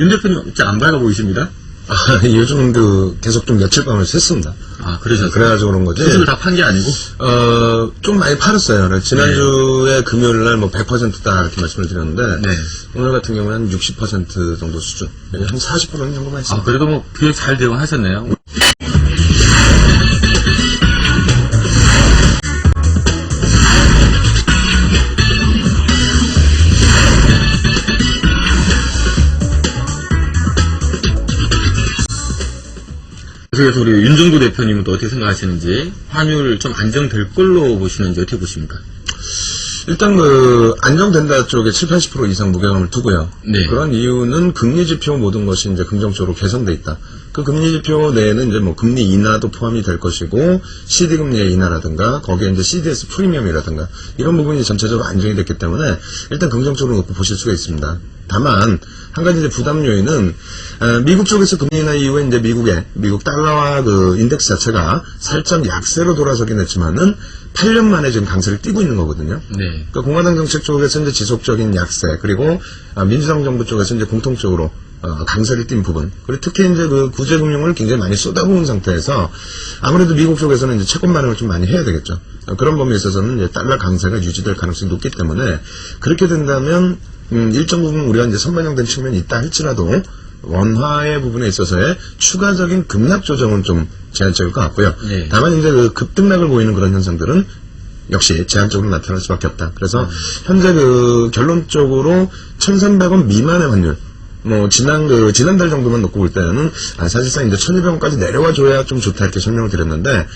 윤 대표님 안 밝아 보이십니다. 요즘 계속 좀 며칠 밤을 샜습니다. 그러셨어요? 그래가지고 그런 거지. 수술 다 판 게 아니고? 좀 많이 팔았어요. 지난주에 금요일날 100%다 이렇게 말씀을 드렸는데, 오늘 같은 경우는 60% 정도 수준. 한 40%는 정도만 했습니다. 그래도 기획 잘 대응하셨네요. 그래서 우리 윤정도 대표님은 또 어떻게 생각하시는지, 환율 좀 안정될 걸로 보시는지 어떻게 보십니까? 일단 안정된다 쪽에 70, 80% 이상 무게감을 두고요. 그런 이유는 금리 지표 모든 것이 이제 긍정적으로 개선돼 있다. 그 금리 지표 내에는 이제 금리 인하도 포함이 될 것이고, CD 금리의 인하라든가, 거기에 이제 CDS 프리미엄이라든가, 이런 부분이 전체적으로 안정이 됐기 때문에, 일단 긍정적으로 놓고 보실 수가 있습니다. 다만, 한 가지 이제 부담 요인은, 미국 쪽에서 금리 인하 이후에 이제 미국 달러와 인덱스 자체가 살짝 약세로 돌아서긴 했지만은, 8년 만에 지금 강세를 띄고 있는 거거든요. 그러니까 공화당 정책 쪽에서 이제 지속적인 약세, 그리고 민주당 정부 쪽에서 이제 공통적으로 강세를 띈 부분, 그리고 특히 이제 구제금융을 굉장히 많이 쏟아부은 상태에서 아무래도 미국 쪽에서는 이제 채권 마련을 좀 많이 해야 되겠죠. 그런 범위에 있어서는 이제 달러 강세가 유지될 가능성이 높기 때문에 그렇게 된다면 일정 부분 우리가 이제 선반영된 측면이 있다 할지라도 원화의 부분에 있어서의 추가적인 급락 조정은 좀 제한적일 것 같고요. 다만 이제 급등락을 보이는 그런 현상들은 역시 제한적으로 나타날 수밖에 없다. 그래서 현재 결론적으로 1,300원 미만의 환율, 지난달 정도만 놓고 볼 때는 사실상 이제 1,200원까지 내려와 줘야 좀 좋다 이렇게 설명을 드렸는데,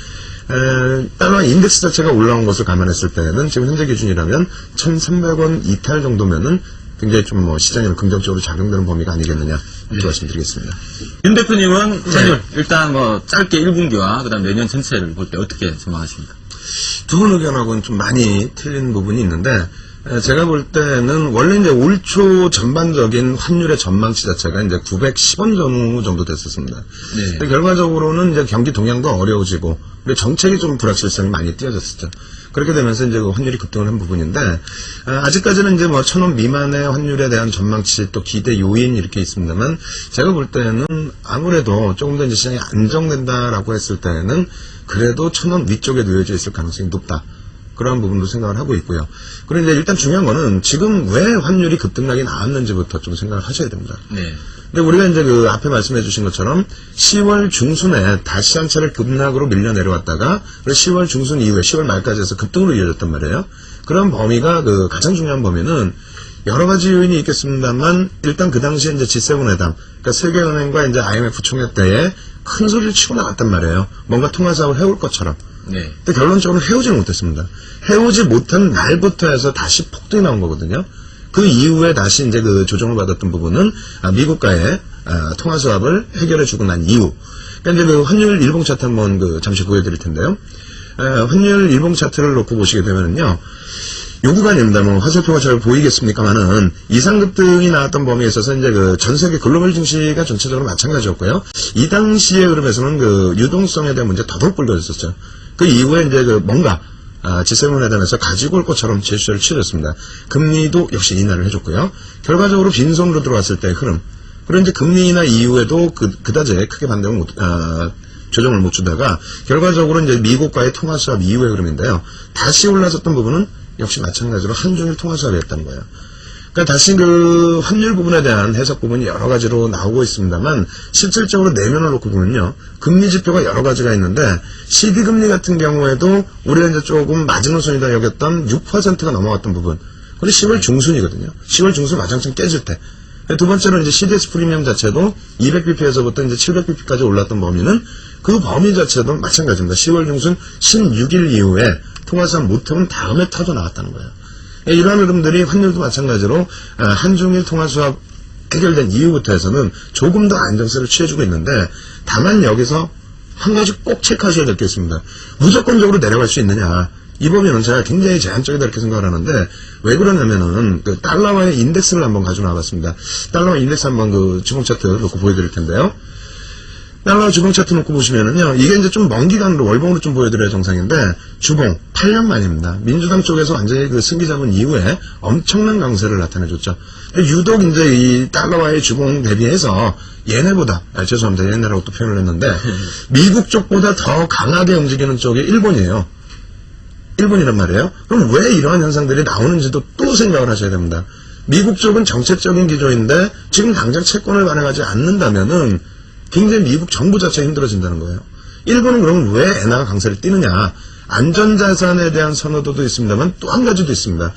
달러 인덱스 자체가 올라온 것을 감안했을 때는 지금 현재 기준이라면 1,300원 이탈 정도면은 굉장히 좀 시장에는 긍정적으로 작용되는 범위가 아니겠느냐 이렇게 말씀드리겠습니다. 윤 대표님은 환율 일단 짧게 1분기와 그다음 내년 전체를 볼 때 어떻게 전망하십니까? 두 분 의견하고는 좀 많이 틀린 부분이 있는데, 제가 볼 때는 원래 이제 올 초 전반적인 환율의 전망치 자체가 이제 910원 전후 정도 됐었습니다. 근데 결과적으로는 이제 경기 동향도 어려워지고, 그리고 정책이 좀 불확실성이 많이 띄어졌었죠. 그렇게 되면서 이제 환율이 급등을 한 부분인데, 아직까지는 이제 1,000원 미만의 환율에 대한 전망치 또 기대 요인 이렇게 있습니다만, 제가 볼 때는 아무래도 조금 더 이제 시장이 안정된다라고 했을 때는 그래도 1,000원 위쪽에 놓여져 있을 가능성이 높다. 그런 부분도 생각을 하고 있고요. 그런데 일단 중요한 거는 지금 왜 환율이 급등락이 나왔는지부터 좀 생각을 하셔야 됩니다. 근데 우리가 이제 앞에 말씀해 주신 것처럼 10월 중순에 다시 한 차례 급락으로 밀려 내려왔다가 10월 중순 이후에 10월 말까지 해서 급등으로 이어졌단 말이에요. 그런 범위가 가장 중요한 범위는 여러 가지 요인이 있겠습니다만, 일단 그 당시에 이제 G7 회담, 그러니까 세계은행과 이제 IMF 총회 때에 큰 소리를 치고 나왔단 말이에요. 뭔가 통화 사업을 해올 것처럼. 근데 결론적으로 해오지는 못했습니다. 해오지 못한 날부터 해서 다시 폭등이 나온 거거든요. 그 이후에 다시 이제 조정을 받았던 부분은 미국과의 통화 수합을 해결해주고 난 이후. 그러니까 이제 환율 일봉 차트 한번 잠시 보여드릴 텐데요. 환율 일봉 차트를 놓고 보시게 되면은요. 요 구간입니다. 화살표가 잘 보이겠습니까만은 이상급등이 나왔던 범위에 있어서 이제 전 세계 글로벌 증시가 전체적으로 마찬가지였고요. 이 당시의 흐름에서는 유동성에 대한 문제 더더욱 불거졌었죠. 그 이후에 이제 뭔가 G7 회담에서 가지고 올 것처럼 제스처를 취했습니다. 금리도 역시 인하를 해줬고요. 결과적으로 빈손으로 들어왔을 때의 흐름. 그리고 이제 금리 인하 이후에도 그다지 크게 반등을 조정을 못 주다가 결과적으로 이제 미국과의 통화 수합 이후의 흐름인데요. 다시 올라섰던 부분은 역시 마찬가지로 한중일 통화 수합이 했다는 거예요. 그러니까 다시 환율 부분에 대한 해석 부분이 여러 가지로 나오고 있습니다만, 실질적으로 내면을 놓고 보면요. 금리 지표가 여러 가지가 있는데, CD 금리 같은 경우에도 우리가 이제 조금 마지노선이다 여겼던 6%가 넘어갔던 부분. 그게 10월 중순이거든요. 10월 중순 마장창 깨질 때. 두 번째로 이제 CDS 프리미엄 자체도 200bp에서부터 이제 700bp까지 올랐던 범위는 그 범위 자체도 마찬가지입니다. 10월 중순 16일 이후에 통화수합 못해온 다음에 터져 나왔다는 거예요. 이러한 흐름들이 환율도 마찬가지로 한중일 통화수합 해결된 이후부터 해서는 조금 더 안정세를 취해주고 있는데, 다만 여기서 한 가지 꼭 체크하셔야 될 게 있습니다. 무조건적으로 내려갈 수 있느냐. 이 범위는 제가 굉장히 제한적이다 이렇게 생각을 하는데, 왜 그러냐면은 달러와의 인덱스를 한번 가지고 나왔습니다. 달러와 인덱스 한번 주봉 차트 놓고 보여드릴 텐데요. 달러 주봉 차트 놓고 보시면은요, 이게 이제 좀 먼 기간으로 월봉으로 좀 보여드려야 정상인데, 주봉 8년 만입니다. 민주당 쪽에서 완전히 그 승기 잡은 이후에 엄청난 강세를 나타내줬죠. 유독 이제 이 달러와의 주봉 대비해서 얘네보다, 죄송합니다. 얘네라고 또 표현을 했는데, 미국 쪽보다 더 강하게 움직이는 쪽이 일본이에요. 일본이란 말이에요. 그럼 왜 이러한 현상들이 나오는지도 또 생각을 하셔야 됩니다. 미국 쪽은 정책적인 기조인데, 지금 당장 채권을 발행하지 않는다면은, 굉장히 미국 정부 자체가 힘들어진다는 거예요. 일본은 그러면 왜 엔화가 강세를 띠느냐. 안전자산에 대한 선호도도 있습니다만 또 한 가지도 있습니다.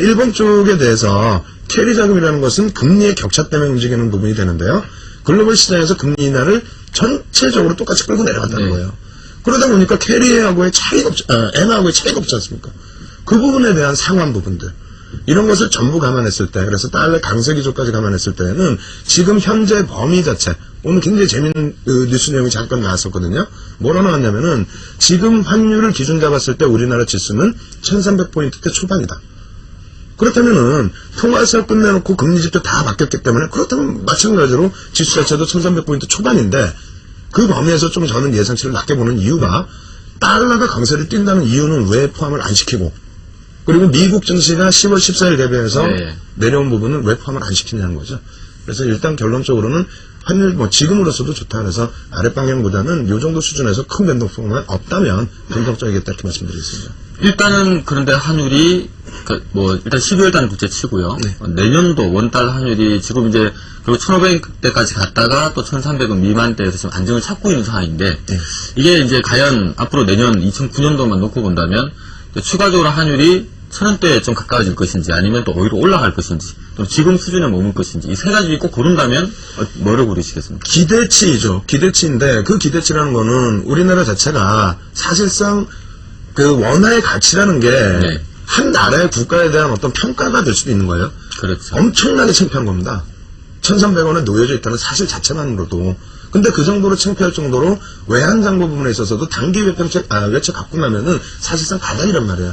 일본 쪽에 대해서 캐리 자금이라는 것은 금리의 격차 때문에 움직이는 부분이 되는데요. 글로벌 시장에서 금리 인하를 전체적으로 똑같이 끌고 내려갔다는 거예요. 그러다 보니까 캐리하고의 차이가 엔화하고의 차이가 없지 않습니까? 그 부분에 대한 상환 부분들. 이런 것을 전부 감안했을 때, 그래서 달러 강세 기조까지 감안했을 때는 지금 현재 범위 자체, 오늘 굉장히 재밌는 뉴스 내용이 잠깐 나왔었거든요. 뭐라 나왔냐면은 지금 환율을 기준 잡았을 때 우리나라 지수는 1300포인트대 초반이다. 그렇다면은 통화에서 끝내놓고 금리 지표 다 바뀌었기 때문에 그렇다면 마찬가지로 지수 자체도 1300포인트 초반인데 그 범위에서 좀 저는 예상치를 낮게 보는 이유가 달러가 강세를 띈다는 이유는 왜 포함을 안 시키고 그리고 미국 증시가 10월 14일 대비해서 내려온 부분은 왜 포함을 안 시키냐는 거죠. 그래서 일단 결론적으로는 환율 지금으로서도 좋다 그래서 아랫방향보다는 이 정도 수준에서 큰 변동성만 없다면 긍정적이겠다 이렇게 말씀드리겠습니다. 일단은 그런데 환율이 일단 12월 달 국제 치고요. 네. 내년도 원달 환율이 지금 이제 그리고 1,500대까지 갔다가 또 1,300원 미만대에서 지금 안정을 찾고 있는 상황인데 이게 이제 과연 앞으로 내년 2009년도만 놓고 본다면 추가적으로 환율이 1,000원대에 좀 가까워질 것인지 아니면 또 오히려 올라갈 것인지 또 지금 수준에 머물 것인지 이 세 가지 꼭 고른다면 뭐를 고르시겠습니까? 기대치이죠. 기대치인데 그 기대치라는 거는 우리나라 자체가 사실상 그 원화의 가치라는 게 한 나라의 국가에 대한 어떤 평가가 될 수도 있는 거예요. 그렇죠. 엄청나게 창피한 겁니다. 1,300원에 놓여져 있다는 사실 자체만으로도. 근데 그 정도로 창피할 정도로 외환장부 부분에 있어서도 단기 외평책, 외채 갖고 나면은 사실상 가단이란 말이에요.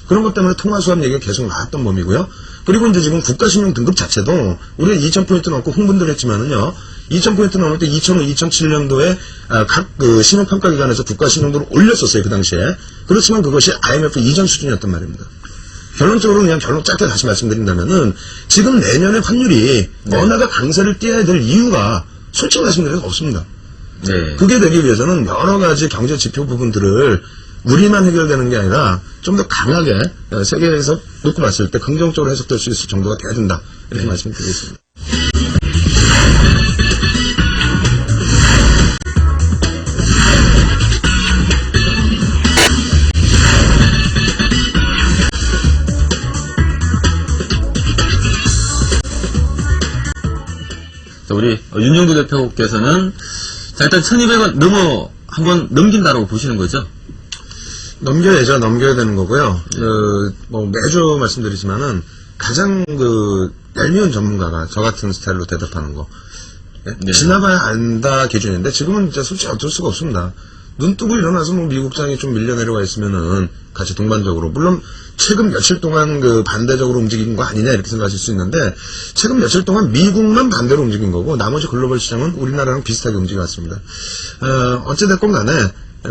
그런 것 때문에 통화수합 얘기가 계속 나왔던 범위고요. 그리고 이제 지금 국가신용 등급 자체도 우리가 2,000포인트 넘고 흥분들 했지만은요. 2,000포인트 넘을 때 2005, 2007년도에 각 그 신용평가기관에서 국가신용도를 올렸었어요. 그 당시에. 그렇지만 그것이 IMF 이전 수준이었단 말입니다. 결론적으로 그냥 결론 짧게 다시 말씀드린다면은 지금 내년에 환율이 원화가 강세를 띄어야 될 이유가 솔직히 말씀드려서 없습니다. 네. 그게 되기 위해서는 여러 가지 경제 지표 부분들을 우리만 해결되는 게 아니라 좀 더 강하게 세계에서 놓고 봤을 때 긍정적으로 해석될 수 있을 정도가 돼야 된다. 이렇게 말씀드리겠습니다. 우리 윤정두 대표께서는 자, 일단 1,200원 한번 넘긴다라고 보시는 거죠? 넘겨야 되는 거고요. 매주 말씀드리지만은 가장 얄미운 전문가가 저 같은 스타일로 대답하는 거. 네. 지나봐야 안다 기준인데 지금은 진짜 솔직히 어쩔 수가 없습니다. 눈 뜨고 일어나서 미국장이 좀 밀려 내려가 있으면은 같이 동반적으로 물론 최근 며칠 동안 반대적으로 움직인 거 아니냐 이렇게 생각하실 수 있는데 최근 며칠 동안 미국만 반대로 움직인 거고 나머지 글로벌 시장은 우리나라랑 비슷하게 움직여왔습니다. 어찌됐건 간에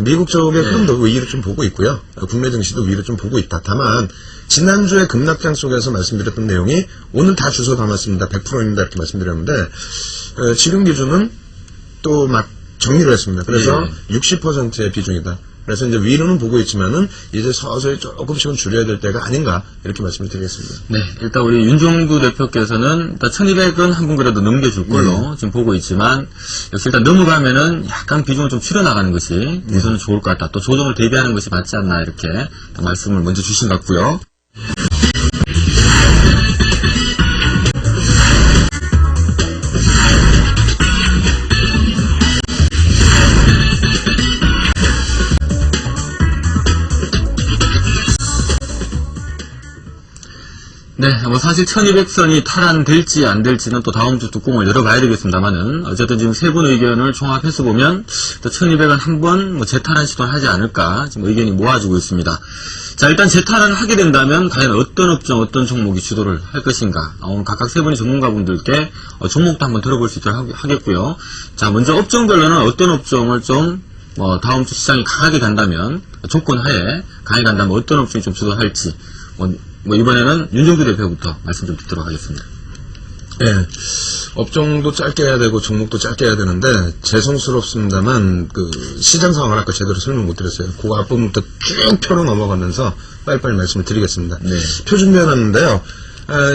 미국 쪽의 흐름도 위로 좀 보고 있고요. 국내 증시도 위로 좀 보고 있다. 다만 지난주에 급락장 속에서 말씀드렸던 내용이 오늘 다 주소 담았습니다. 100%입니다. 이렇게 말씀드렸는데 지금 기준은 또 막 정리를 했습니다. 그래서 60%의 비중이다. 그래서 이제 위로는 보고 있지만은 이제 서서히 조금씩은 줄여야 될 때가 아닌가 이렇게 말씀을 드리겠습니다. 네, 일단 우리 윤정두 대표께서는 일단 1,200은 한 분 그래도 넘겨줄 걸로 지금 보고 있지만 역시 일단 넘어가면은 약간 비중을 좀 줄여나가는 것이 우선은 좋을 것 같다. 또 조정을 대비하는 것이 맞지 않나 이렇게 말씀을 먼저 주신 것 같고요. 네, 사실 1200선이 탈환될지 안 될지는 또 다음 주 뚜껑을 열어봐야 되겠습니다만은, 어쨌든 지금 세 분 의견을 종합해서 보면, 또 1200은 한번 뭐 재탈환 시도를 하지 않을까, 지금 의견이 모아지고 있습니다. 자, 일단 재탈환을 하게 된다면, 과연 어떤 업종, 어떤 종목이 주도를 할 것인가, 오늘 각각 세 분의 전문가분들께 종목도 한번 들어볼 수 있도록 하겠고요. 자, 먼저 업종별로는 어떤 업종을 좀, 다음 주 시장이 강하게 간다면, 조건 하에 강하게 간다면 어떤 업종이 좀 주도할지, 이번에는 윤정두 대표부터 말씀 좀 듣도록 하겠습니다. 예. 업종도 짧게 해야 되고 종목도 짧게 해야 되는데 죄송스럽습니다만 그 시장 상황을 아까 제대로 설명 못 드렸어요. 그 앞부분부터 쭉 펴로 넘어가면서 빨리빨리 말씀을 드리겠습니다. 네. 표 준비해놨는데요.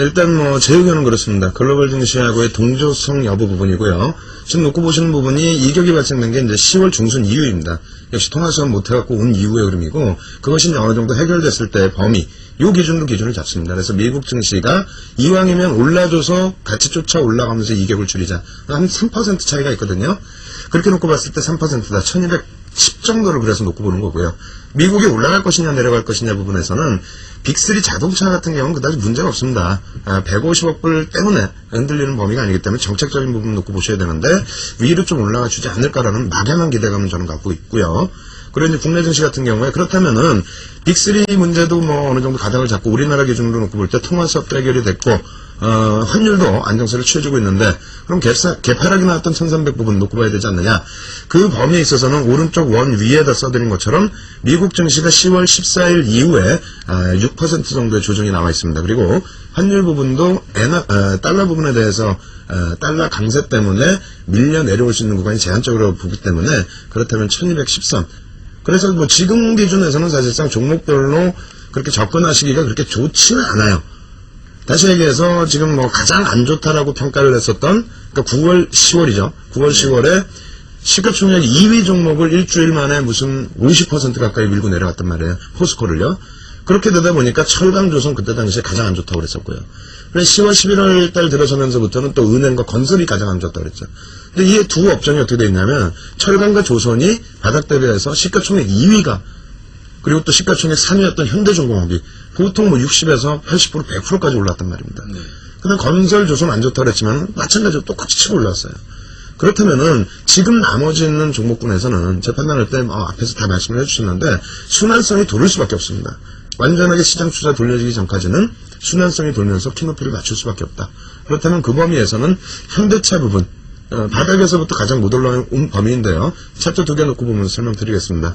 일단 제 의견은 그렇습니다. 글로벌 증시하고의 동조성 여부 부분이고요. 지금 놓고 보시는 부분이 이격이 발생된 게 이제 10월 중순 이후입니다. 역시 통화수업 못해갖고 온 이후의 흐름이고, 그것이 이제 어느 정도 해결됐을 때 범위, 요 기준으로 기준을 잡습니다. 그래서 미국 증시가 이왕이면 올라줘서 같이 쫓아 올라가면서 이격을 줄이자. 한 3% 차이가 있거든요. 그렇게 놓고 봤을 때 3%다. 1210 정도를 그래서 놓고 보는 거고요. 미국이 올라갈 것이냐 내려갈 것이냐 부분에서는 빅3 자동차 같은 경우는 그다지 문제가 없습니다. 150억 불 때문에 흔들리는 범위가 아니기 때문에 정책적인 부분 놓고 보셔야 되는데 위로 좀 올라가 주지 않을까라는 막연한 기대감을 저는 갖고 있고요. 그리고 이제 국내 증시 같은 경우에 그렇다면은 빅3 문제도 어느 정도 가닥을 잡고 우리나라 기준으로 놓고 볼 때 통화수업도 해결이 됐고 환율도 안정세를 취해주고 있는데 그럼 개파락이 나왔던 1300 부분 놓고 봐야 되지 않느냐. 그 범위에 있어서는 오른쪽 원 위에다 써드린 것처럼 미국 증시가 10월 14일 이후에 6% 정도의 조정이 나와 있습니다. 그리고 환율 부분도 달러 부분에 대해서 달러 강세 때문에 밀려 내려올 수 있는 구간이 제한적으로 보기 때문에 그렇다면 1210선. 그래서 지금 기준에서는 사실상 종목별로 그렇게 접근하시기가 그렇게 좋지는 않아요. 다시 얘기해서 지금 가장 안 좋다라고 평가를 했었던, 그러니까 9월, 10월이죠. 9월, 10월에 시가총액 2위 종목을 일주일 만에 무슨 50% 가까이 밀고 내려갔단 말이에요. 포스코를요. 그렇게 되다 보니까 철강조선 그때 당시에 가장 안 좋다고 그랬었고요. 그래서 10월, 11월 달 들어서면서부터는 또 은행과 건설이 가장 안 좋다고 그랬죠. 근데 이 두 업종이 어떻게 되어 있냐면 철강과 조선이 바닥 대비해서 시가총액 2위가, 그리고 또 시가총액 3위였던 현대중공업이 보통 60에서 80%, 100%까지 올랐단 말입니다. 네. 그다음 건설, 조선 안 좋다고 그랬지만 마찬가지로 똑같이 치고 올랐어요. 그렇다면은 지금 나머지 있는 종목군에서는 제 판단할 때 앞에서 다 말씀을 해주셨는데 순환성이 돌을 수밖에 없습니다. 완전하게 시장 추세 돌려지기 전까지는 순환성이 돌면서 키높이를 맞출 수밖에 없다. 그렇다면 그 범위에서는 현대차 부분, 바닥에서부터 가장 못 올라온 범위인데요. 차트 두 개 놓고 보면서 설명드리겠습니다.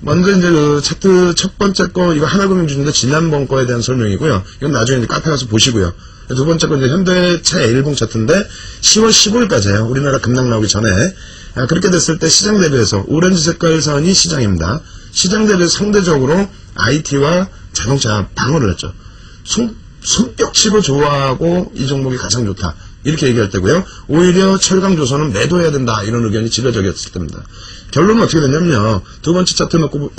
먼저 이제 그 차트 첫 번째 거, 이거 하나금융주인데 지난번 거에 대한 설명이고요. 이건 나중에 이제 카페 가서 보시고요. 두 번째 거 이제 현대차 L봉 차트인데 10월 15일까지예요. 우리나라 급락 나오기 전에. 그렇게 됐을 때 시장 대비해서 오렌지 색깔 선이 시장입니다. 시장 대비해서 상대적으로 IT와 자동차 방어를 했죠. 손뼉치고 좋아하고 이 종목이 가장 좋다. 이렇게 얘기할 때고요. 오히려 철강조선은 매도해야 된다. 이런 의견이 지배적이었을 때입니다. 결론은 어떻게 됐냐면요. 두 번째 차트 놓고,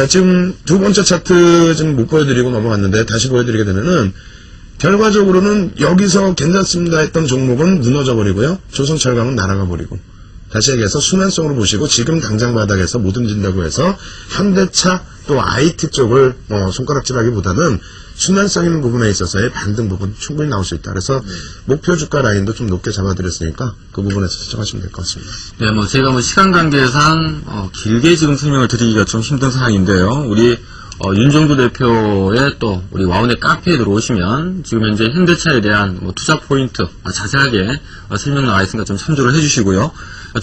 지금 두 번째 차트 지금 못 보여드리고 넘어갔는데 다시 보여드리게 되면은 결과적으로는 여기서 괜찮습니다 했던 종목은 무너져버리고요. 조선철강은 날아가 버리고. 다시 얘기해서 순환성으로 보시고 지금 당장 바닥에서 못 움직인다고 해서 현대차 또 IT 쪽을 손가락질하기보다는 순환성 있는 부분에 있어서의 반등 부분 충분히 나올 수 있다. 그래서 목표 주가 라인도 좀 높게 잡아드렸으니까 그 부분에서 시청하시면 될 것 같습니다. 네, 제가 시간 관계상 길게 지금 설명을 드리기가 좀 힘든 상황인데요. 우리 윤정두 대표의 또 우리 와운의 카페에 들어오시면 지금 현재 현대차에 대한 투자 포인트 자세하게 설명 나와 있으니까 좀 참조를 해주시고요.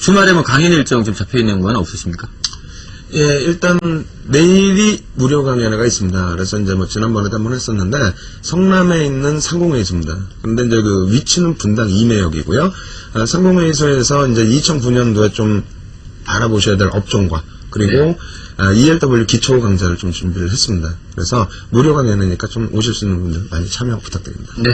주말에 강연 일정 좀 잡혀 있는 건 없으십니까? 예, 일단 내일이 무료 강연회가 있습니다. 그래서 이제 지난번에도 한번 했었는데 성남에 있는 상공회에 있습니다. 근데 이제 그 위치는 분당 이매역이고요. 상공회의소에서 이제 2009년도에 좀 알아보셔야 될 업종과 그리고 ELW 기초 강좌를 좀 준비를 했습니다. 그래서 무료 강연회니까 좀 오실 수 있는 분들 많이 참여 부탁드립니다. 네.